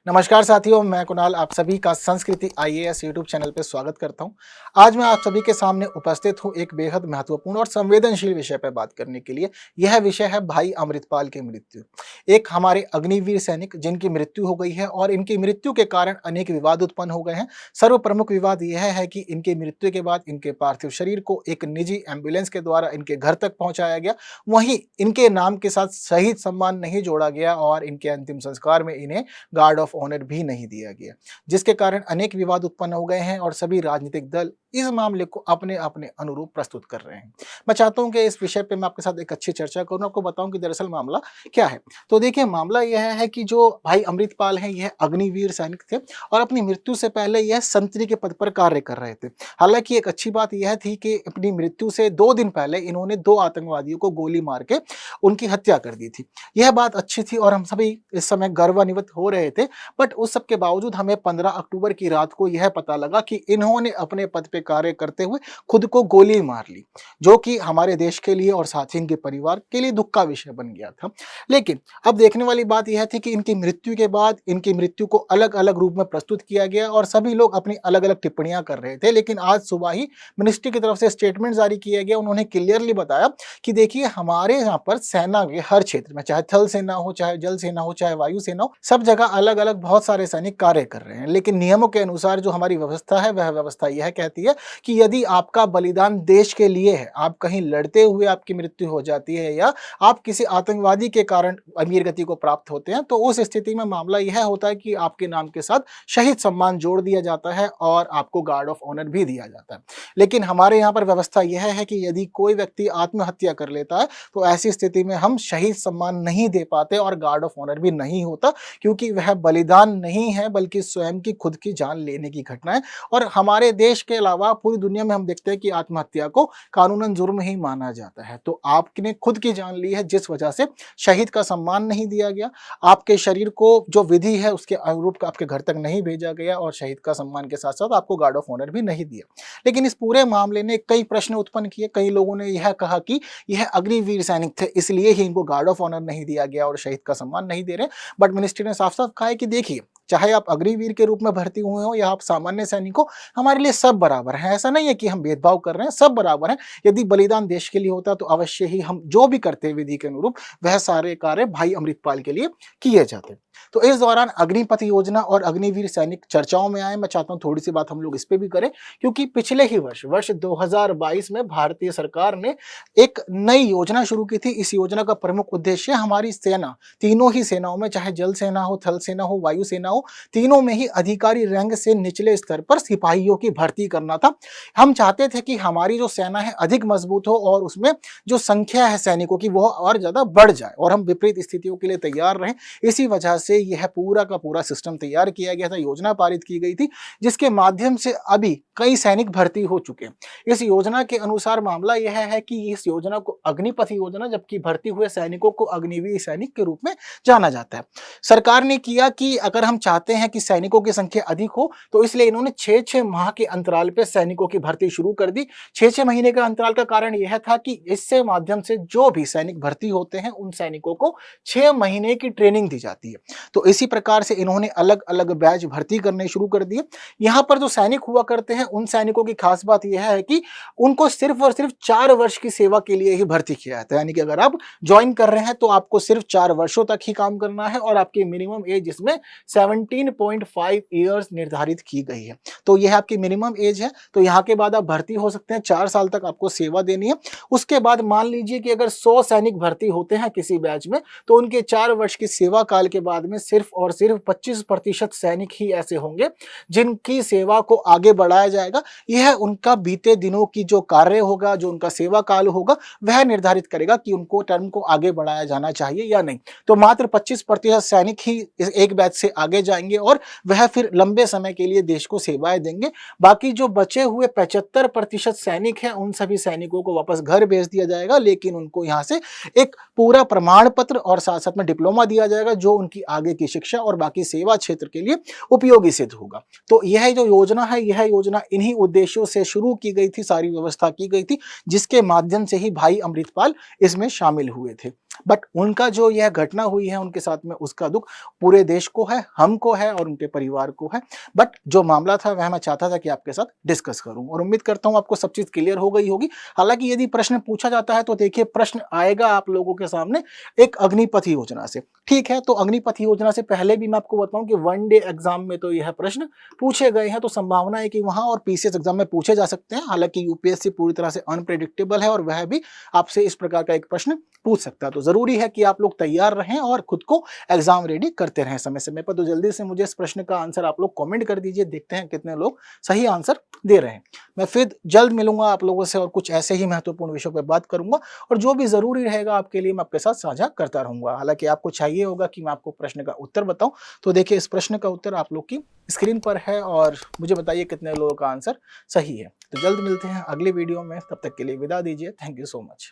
नमस्कार साथियों, मैं कुणाल आप सभी का संस्कृति आईएएस यूट्यूब चैनल पे स्वागत करता हूं। आज मैं आप सभी के सामने उपस्थित हूं एक बेहद महत्वपूर्ण और संवेदनशील विषय पर बात करने के लिए। यह विषय है भाई अमृतपाल की मृत्यु। एक हमारे अग्निवीर सैनिक जिनकी मृत्यु हो गई है और इनकी मृत्यु के कारण अनेक विवाद उत्पन्न हो गए हैं। सर्व प्रमुख विवाद यह है कि इनकी मृत्यु के बाद इनके पार्थिव शरीर को एक निजी एम्बुलेंस के द्वारा इनके घर तक पहुंचाया गया। वहीं इनके नाम के साथ शहीद सम्मान नहीं जोड़ा गया और इनके अंतिम संस्कार में इन्हें गार्ड ऑफ ऑनर भी नहीं दिया गया, जिसके कारण अनेक विवाद उत्पन्न हो गए हैं और सभी राजनीतिक दल इस मामले को अपने अपने अनुरूप प्रस्तुत कर रहे हैं। मैं चाहता हूं कि इस विषय पे मैं आपके साथ एक अच्छी चर्चा करूं, आपको बताऊं कि दरअसल मामला क्या है। तो देखिए, मामला यह है कि जो भाई अमृतपाल हैं यह अग्निवीर सैनिक थे और अपनी मृत्यु से पहले यह संतरी के पद पर कार्य कर रहे थे। हालांकि एक अच्छी बात यह थी कि अपनी मृत्यु से 2 दिन पहले इन्होंने 2 आतंकवादियों को गोली मार के उनकी हत्या कर दी थी। यह बात अच्छी थी और हम सभी इस समय गर्वान्वित हो रहे थे। बट उस सब के बावजूद हमें 15 अक्टूबर की रात को यह पता लगा कि इन्होंने अपने पद पे कार्य करते हुए खुद को गोली मार ली, जो कि हमारे देश के लिए और साथ ही इनके परिवार के लिए दुख का विषय बन गया था। लेकिन अब देखने वाली बात यह थी कि इनकी मृत्यु के बाद इनकी मृत्यु को अलग अलग रूप में प्रस्तुत किया गया और सभी लोग अपनी अलग अलग टिप्पणियां कर रहे थे। लेकिन आज सुबह ही मिनिस्ट्री की तरफ से स्टेटमेंट जारी किया गया। उन्होंने क्लियरली बताया कि देखिए, हमारे यहाँ पर सेना के हर क्षेत्र में, चाहे थल सेना हो, चाहे जल सेना हो, चाहे वायु सेना हो, सब जगह अलग अलग बहुत सारे सैनिक कार्य कर रहे हैं। लेकिन नियमों के अनुसार जो हमारी व्यवस्था है, वह व्यवस्था यह कहती है कि यदि आपका बलिदान देश के लिए है, आप कहीं लड़ते हुए आपकी मृत्यु हो जाती है या आप किसी आतंकवादी के कारण अमीर गति को प्राप्त होते हैं, तो उस स्थिति में मामला यह होता है कि आपके नाम के साथ शहीद सम्मान जोड़ दिया जाता है और आपको गार्ड ऑफ ऑनर भी दिया जाता है। लेकिन हमारे यहाँ पर व्यवस्था यह है कि यदि कोई व्यक्ति आत्महत्या कर लेता है तो ऐसी स्थिति में हम शहीद सम्मान नहीं दे पाते और गार्ड ऑफ ऑनर भी नहीं होता, क्योंकि वह बलिदान नहीं है बल्कि स्वयं की खुद की जान लेने की घटना है। और हमारे देश के अलावा पूरी दुनिया में हम देखते हैं कि आत्महत्या को कानूनन जुर्म ही माना जाता है। तो आपने खुद की जान ली है, जिस वजह से शहीद का सम्मान नहीं दिया गया, आपके शरीर को जो विधि है उसके अनुरूप आपके घर तक नहीं भेजा गया और शहीद का सम्मान के साथ साथ आपको गार्ड ऑफ ऑनर भी नहीं दिया। लेकिन इस पूरे मामले ने कई प्रश्न उत्पन्न किए। कई लोगों ने यह कहा कि यह अग्निवीर सैनिक थे, इसलिए ही इनको गार्ड ऑफ ऑनर नहीं दिया गया और शहीद का सम्मान नहीं दे रहे। बट मिनिस्ट्री ने साफ साफ कहा है कि देखिए, चाहे आप अग्निवीर के रूप में भर्ती हुए हो या आप सामान्य सैनिक हो, हमारे लिए सब बराबर हैं। ऐसा नहीं है कि हम भेदभाव कर रहे हैं, सब बराबर हैं। यदि बलिदान देश के लिए होता तो अवश्य ही हम जो भी करते हैं विधि के अनुरूप, वह सारे कार्य भाई अमृतपाल के लिए किए जाते। तो इस दौरान अग्निपथ योजना और अग्निवीर सैनिक चर्चाओं में आए। मैं चाहता हूं थोड़ी सी बात हम लोग इस पे भी करें, क्योंकि पिछले ही वर्ष 2022 में भारतीय सरकार ने एक नई योजना शुरू की थी। इस योजना का प्रमुख उद्देश्य हमारी सेना, तीनों ही सेनाओं में, चाहे जल सेना हो, थल सेना हो, वायु सेना हो, तीनों में ही अधिकारी रैंक से निचले स्तर पर सिपाहियों की भर्ती करना था। हम चाहते थे कि हमारी जो सेना है अधिक मजबूत हो और उसमें जो संख्या है सैनिकों की वह और ज्यादा बढ़ जाए और हम विपरीत स्थितियों के लिए तैयार रहें। इसी वजह से यह पूरा का पूरा सिस्टम तैयार किया गया था, योजना पारित की गई थी, जिसके माध्यम से अभी कई सैनिक भर्ती हो चुके हैं। इस योजना के अनुसार मामला यह है कि इस योजना को अग्निपथ योजना, जबकि भर्ती हुए सैनिकों को अग्निवीर सैनिक के रूप में जाना जाता है। सरकार ने किया कि अगर हम चाहते हैं कि सैनिकों की संख्या अधिक हो, तो इसलिए इन्होंने 6-6 माह के अंतराल पे सैनिकों की भर्ती शुरू कर दी। 6-6 महीने का अंतराल का कारण यह था कि इससे माध्यम से जो भी सैनिक भर्ती होते हैं उन सैनिकों को 6 महीने की ट्रेनिंग दी जाती है। तो इसी प्रकार से इन्होंने अलग अलग बैच भर्ती करने शुरू कर दिए। यहाँ पर जो सैनिक हुआ करते हैं उन सैनिकों की खास बात यह है कि उनको सिर्फ और सिर्फ 4 वर्ष की सेवा के लिए ही भर्ती किया जाता है। यानी कि अगर आप ज्वाइन कर रहे हैं तो आपको सिर्फ 4 वर्षों तक ही काम करना है और आपकी मिनिमम एज इसमें 17.5 ईयर्स निर्धारित की गई है। तो यह आपकी मिनिमम एज है। तो यहाँ के बाद आप भर्ती हो सकते हैं, 4 साल तक आपको सेवा देनी है। उसके बाद मान लीजिए कि अगर 100 सैनिक भर्ती होते हैं किसी बैच में, तो उनके 4 वर्ष की सेवा काल के बाद में सिर्फ और सिर्फ 25% सैनिक ही ऐसे होंगे जिनकी सेवा को आगे बढ़ाया जाएगा। यह उनका बीते दिनों की जो कार्य होगा, जो उनका सेवा काल होगा, वह निर्धारित करेगा कि उनको टर्म को आगे बढ़ाया जाना चाहिए या नहीं। तो मात्र 25% सैनिक ही इस एक बैच से आगे जाएंगे और वह फिर लंबे समय के लिए देश को सेवाएं देंगे। बाकी जो बचे हुए 75% सैनिक हैं, उन सभी सैनिकों को वापस घर भेज दिया जाएगा, लेकिन उनको यहाँ से एक पूरा प्रमाण पत्र और साथ साथ में डिप्लोमा दिया जाएगा, जो उनकी आगे की शिक्षा और बाकी सेवा क्षेत्र के लिए उपयोगी सिद्ध होगा। तो यह जो योजना है, यह योजना इन्हीं उद्देश्यों से शुरू की गई थी, सारी व्यवस्था की गई थी, जिसके माध्यम से ही भाई अमृतपाल इसमें शामिल हुए थे। बट उनका जो यह घटना हुई है उनके साथ में, उसका दुख पूरे देश को है, हमको है और उनके परिवार को है। बट जो मामला था वह मैं चाहता था कि आपके साथ डिस्कस करूं और उम्मीद करता हूं आपको सब चीज क्लियर हो गई होगी। हालांकि यदि प्रश्न पूछा जाता है तो देखिए प्रश्न आएगा आप लोगों के सामने एक अग्निपथ योजना से, ठीक है। तो अग्निपथ योजना से पहले भी मैं आपको बताऊं कि वन डे एग्जाम में तो यह प्रश्न पूछे गए हैं, तो संभावना है कि वहां और पीसीएस एग्जाम में पूछे जा सकते हैं। हालांकि यूपीएससी पूरी तरह से अनप्रेडिक्टेबल है और वह भी आपसे इस प्रकार का एक प्रश्न पूछ सकता है। तो जरूरी है कि आप लोग तैयार रहें और खुद को एग्जाम रेडी करते रहें समय समय पर। तो जल्दी से मुझे इस प्रश्न का आंसर आप लोग कमेंट कर दीजिए, देखते हैं कितने लोग सही आंसर दे रहे हैं। मैं फिर जल्द मिलूंगा आप लोगों से और कुछ ऐसे ही महत्वपूर्ण विषयों पर बात करूंगा और जो भी जरूरी रहेगा आपके लिए मैं आपके साथ साझा करता रहूंगा। हालांकि आपको चाहिए होगा कि मैं आपको प्रश्न का उत्तर बताऊं, तो देखिए इस प्रश्न का उत्तर आप लोग की स्क्रीन पर है और मुझे बताइए कितने लोगों का आंसर सही है। तो जल्द मिलते हैं अगली वीडियो में, तब तक के लिए विदा दीजिए। Thank you so much.